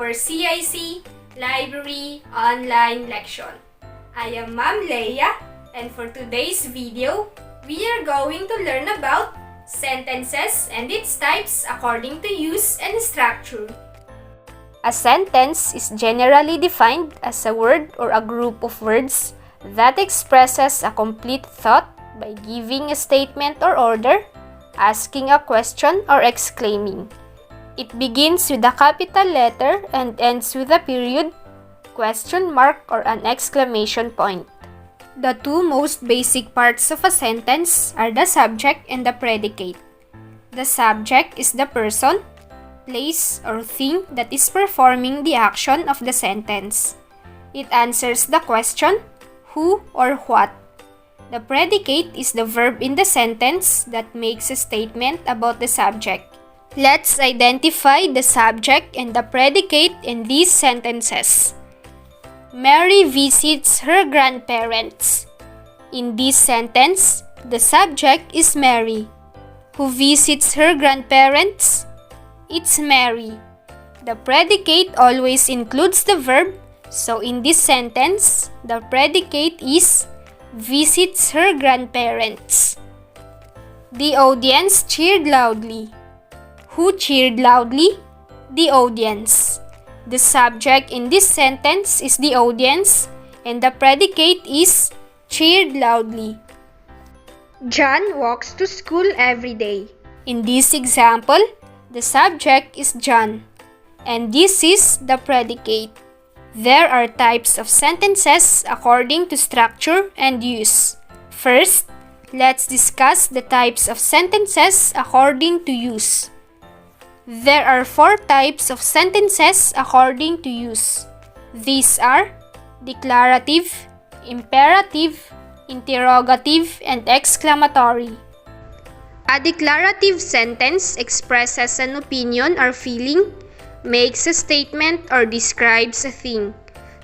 our CIC Library online lection. I am Ma'am Leia, and for today's video, we are going to learn about sentences and its types according to use and structure. A sentence is generally defined as a word or a group of words that expresses a complete thought by giving a statement or order, asking a question, or exclaiming. It begins with a capital letter and ends with a period, question mark, or an exclamation point. The two most basic parts of a sentence are the subject and the predicate. The subject is the person, place, or thing that is performing the action of the sentence. It answers the question, who or what. The predicate is the verb in the sentence that makes a statement about the subject. Let's identify the subject and the predicate in these sentences. Mary visits her grandparents. In this sentence, the subject is Mary. Who visits her grandparents? It's Mary. The predicate always includes the verb, so in this sentence, the predicate is visits her grandparents. The audience cheered loudly. Who cheered loudly? The audience. The subject in this sentence is the audience, and the predicate is cheered loudly. John walks to school every day. In this example, the subject is John, and this is the predicate. There are types of sentences according to structure and use. First, let's discuss the types of sentences according to use. There are 4 types of sentences according to use. These are declarative, imperative, interrogative, and exclamatory. A declarative sentence expresses an opinion or feeling, makes a statement, or describes a thing.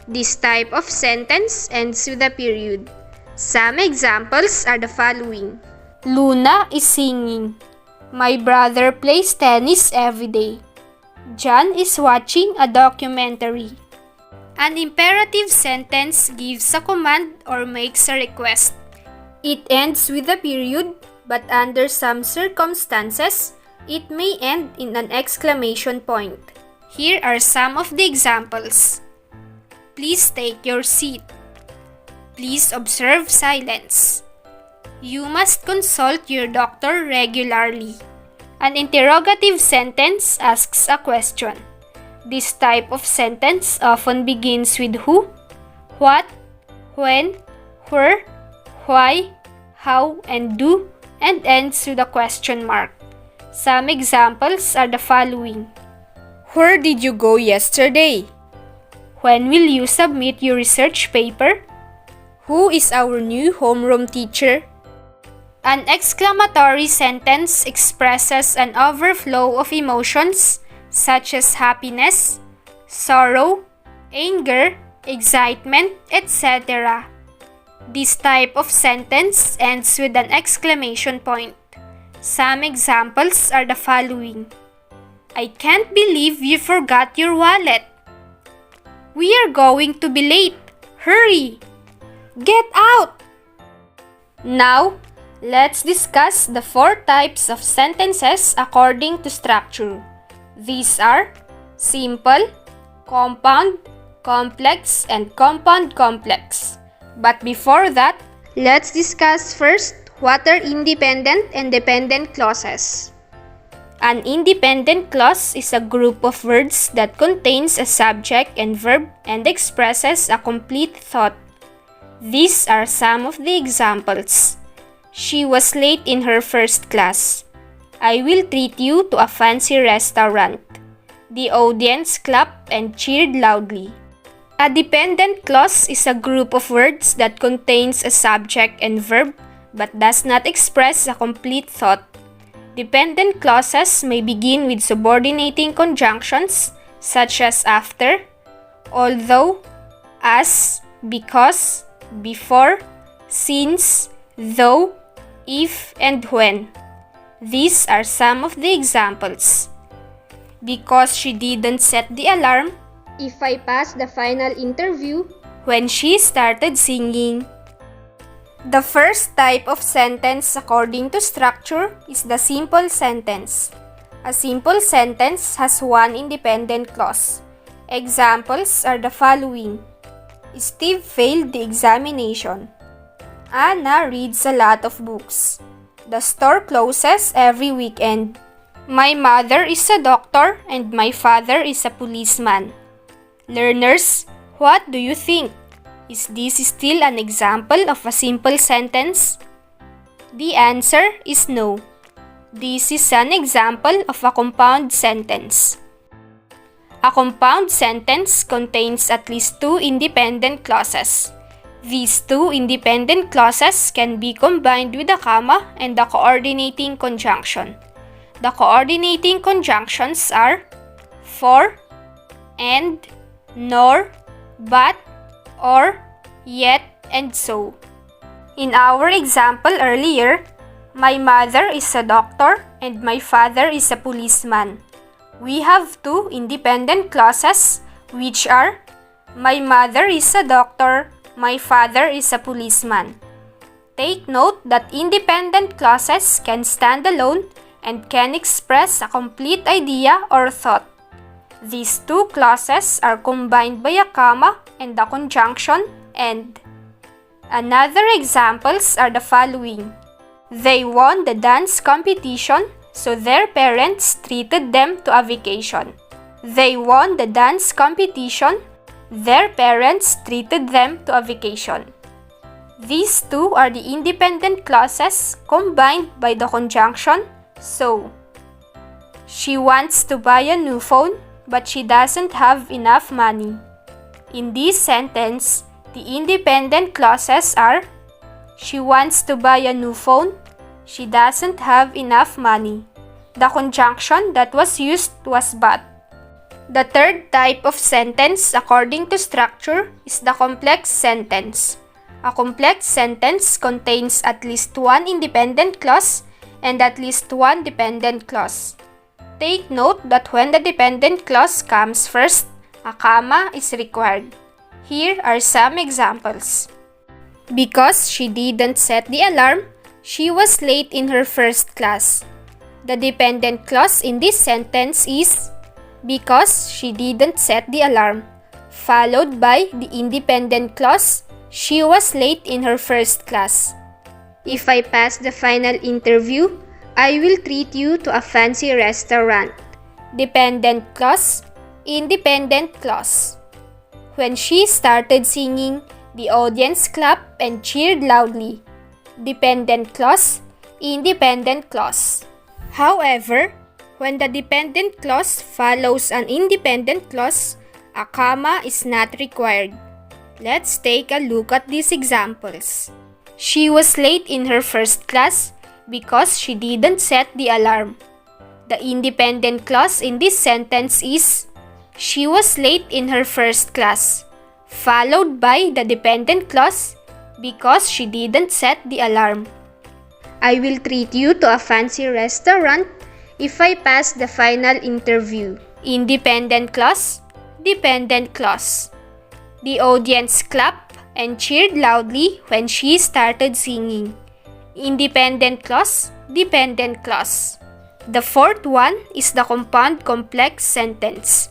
This type of sentence ends with a period. Some examples are the following. Luna is singing. My brother plays tennis every day. John is watching a documentary. An imperative sentence gives a command or makes a request. It ends with a period, but under some circumstances, it may end in an exclamation point. Here are some of the examples. Please take your seat. Please observe silence. You must consult your doctor regularly. An interrogative sentence asks a question. This type of sentence often begins with who, what, when, where, why, how, and do, and ends with a question mark. Some examples are the following. Where did you go yesterday? When will you submit your research paper? Who is our new homeroom teacher? An exclamatory sentence expresses an overflow of emotions such as happiness, sorrow, anger, excitement, etc. This type of sentence ends with an exclamation point. Some examples are the following. I can't believe you forgot your wallet. We are going to be late. Hurry! Get out! Now, let's discuss the 4 types of sentences according to structure. These are simple, compound, complex, and compound-complex. But before that, let's discuss first what are independent and dependent clauses. An independent clause is a group of words that contains a subject and verb and expresses a complete thought. These are some of the examples. She was late in her first class. I will treat you to a fancy restaurant. The audience clapped and cheered loudly. A dependent clause is a group of words that contains a subject and verb but does not express a complete thought. Dependent clauses may begin with subordinating conjunctions such as after, although, as, because, before, since, though, if, and when. These are some of the examples. Because she didn't set the alarm, If I pass the final interview, when she started singing. The first type of sentence according to structure is the simple sentence. A simple sentence has one independent clause. Examples are the following. Steve failed the examination. Anna reads a lot of books. The store closes every weekend. My mother is a doctor and my father is a policeman. Learners, what do you think? Is this still an example of a simple sentence? The answer is no. This is an example of a compound sentence. A compound sentence contains at least two independent clauses. These two independent clauses can be combined with a comma and the coordinating conjunction. The coordinating conjunctions are for, and, nor, but, or, yet, and so. In our example earlier, my mother is a doctor and my father is a policeman. We have two independent clauses which are my mother is a doctor, my father is a policeman. Take note that independent clauses can stand alone and can express a complete idea or thought. These two clauses are combined by a comma and the conjunction and. Another examples are the following. They won the dance competition, so their parents treated them to a vacation. They won the dance competition, their parents treated them to a vacation. These two are the independent clauses combined by the conjunction so. She wants to buy a new phone, but she doesn't have enough money. In this sentence, the independent clauses are she wants to buy a new phone, she doesn't have enough money. The conjunction that was used was but. The third type of sentence according to structure is the complex sentence. A complex sentence contains at least one independent clause and at least one dependent clause. Take note that when the dependent clause comes first, a comma is required. Here are some examples. Because she didn't set the alarm, she was late in her first class. The dependent clause in this sentence is because she didn't set the alarm, followed by the independent clause, she was late in her first class. If I pass the final interview, I will treat you to a fancy restaurant. Dependent clause, independent clause. When she started singing, the audience clapped and cheered loudly. Dependent clause, independent clause. However, when the dependent clause follows an independent clause, a comma is not required. Let's take a look at these examples. She was late in her first class because she didn't set the alarm. The independent clause in this sentence is she was late in her first class, followed by the dependent clause because she didn't set the alarm. I will treat you to a fancy restaurant if I pass the final interview. Independent clause, dependent clause. The audience clapped and cheered loudly when she started singing. Independent clause, dependent clause. The fourth one is the compound complex sentence.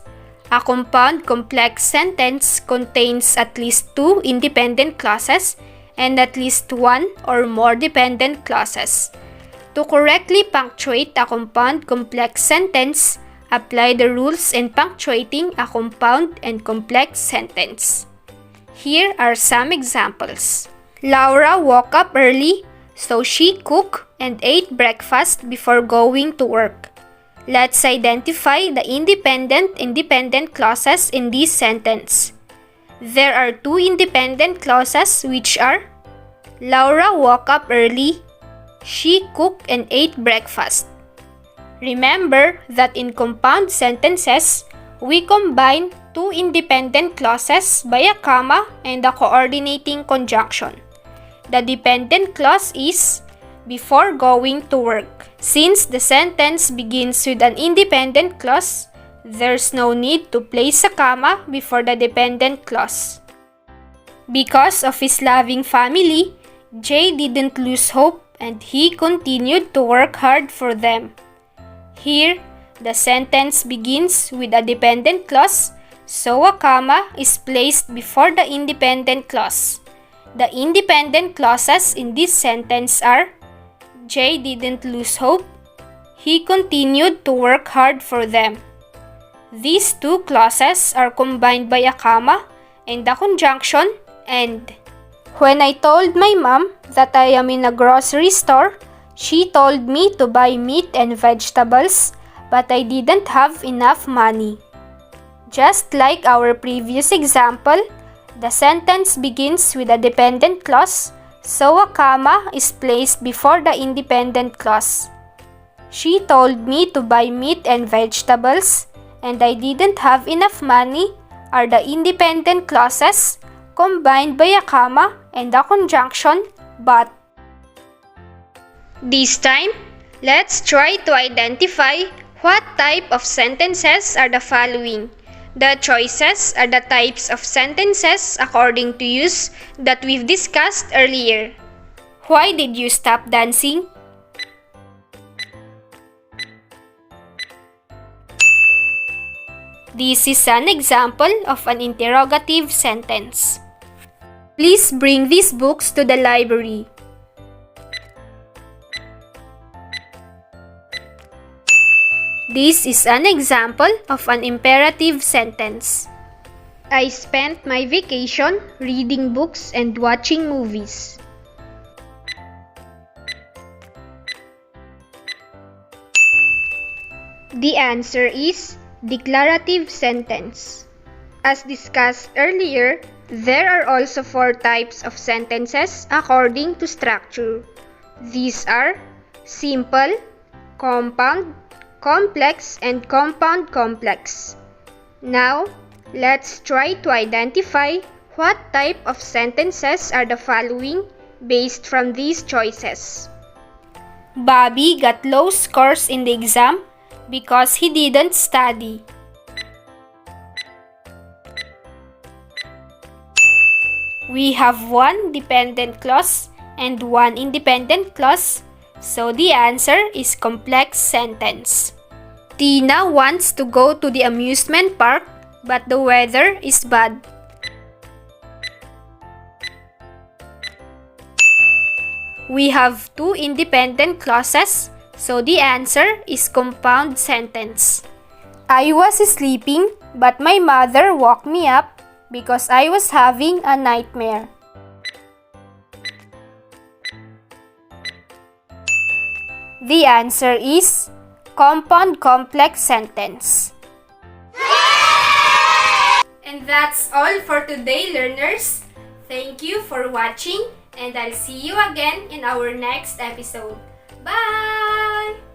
A compound complex sentence contains at least two independent clauses and at least one or more dependent clauses. To correctly punctuate a compound complex sentence, apply the rules in punctuating a compound and complex sentence. Here are some examples. Laura woke up early, so she cooked and ate breakfast before going to work. Let's identify the independent and dependent clauses in this sentence. There are two independent clauses which are Laura woke up early, she cooked and ate breakfast. Remember that in compound sentences, we combine two independent clauses by a comma and a coordinating conjunction. The dependent clause is before going to work. Since the sentence begins with an independent clause, there's no need to place a comma before the dependent clause. Because of his loving family, Jay didn't lose hope and he continued to work hard for them. Here, the sentence begins with a dependent clause, so a comma is placed before the independent clause. The independent clauses in this sentence are: Jay didn't lose hope, he continued to work hard for them. These two clauses are combined by a comma and the conjunction "and." When I told my mom that I am in a grocery store, she told me to buy meat and vegetables, but I didn't have enough money. Just like our previous example, the sentence begins with a dependent clause, so a comma is placed before the independent clause. She told me to buy meat and vegetables, and I didn't have enough money are the independent clauses combined by a comma and the conjunction "but." This time, let's try to identify what type of sentences are the following. The choices are the types of sentences according to use that we've discussed earlier. Why did you stop dancing? This is an example of an interrogative sentence. Please bring these books to the library. This is an example of an imperative sentence. I spent my vacation reading books and watching movies. The answer is declarative sentence. As discussed earlier, there are also 4 types of sentences according to structure. These are simple, compound, complex, and compound complex. Now, let's try to identify what type of sentences are the following based from these choices. Bobby got low scores in the exam because he didn't study. We have one dependent clause and one independent clause, so the answer is complex sentence. Tina wants to go to the amusement park, but the weather is bad. We have 2 independent clauses, so the answer is compound sentence. I was sleeping, but my mother woke me up because I was having a nightmare. The answer is compound complex sentence. And that's all for today, learners. Thank you for watching, and I'll see you again in our next episode. Bye!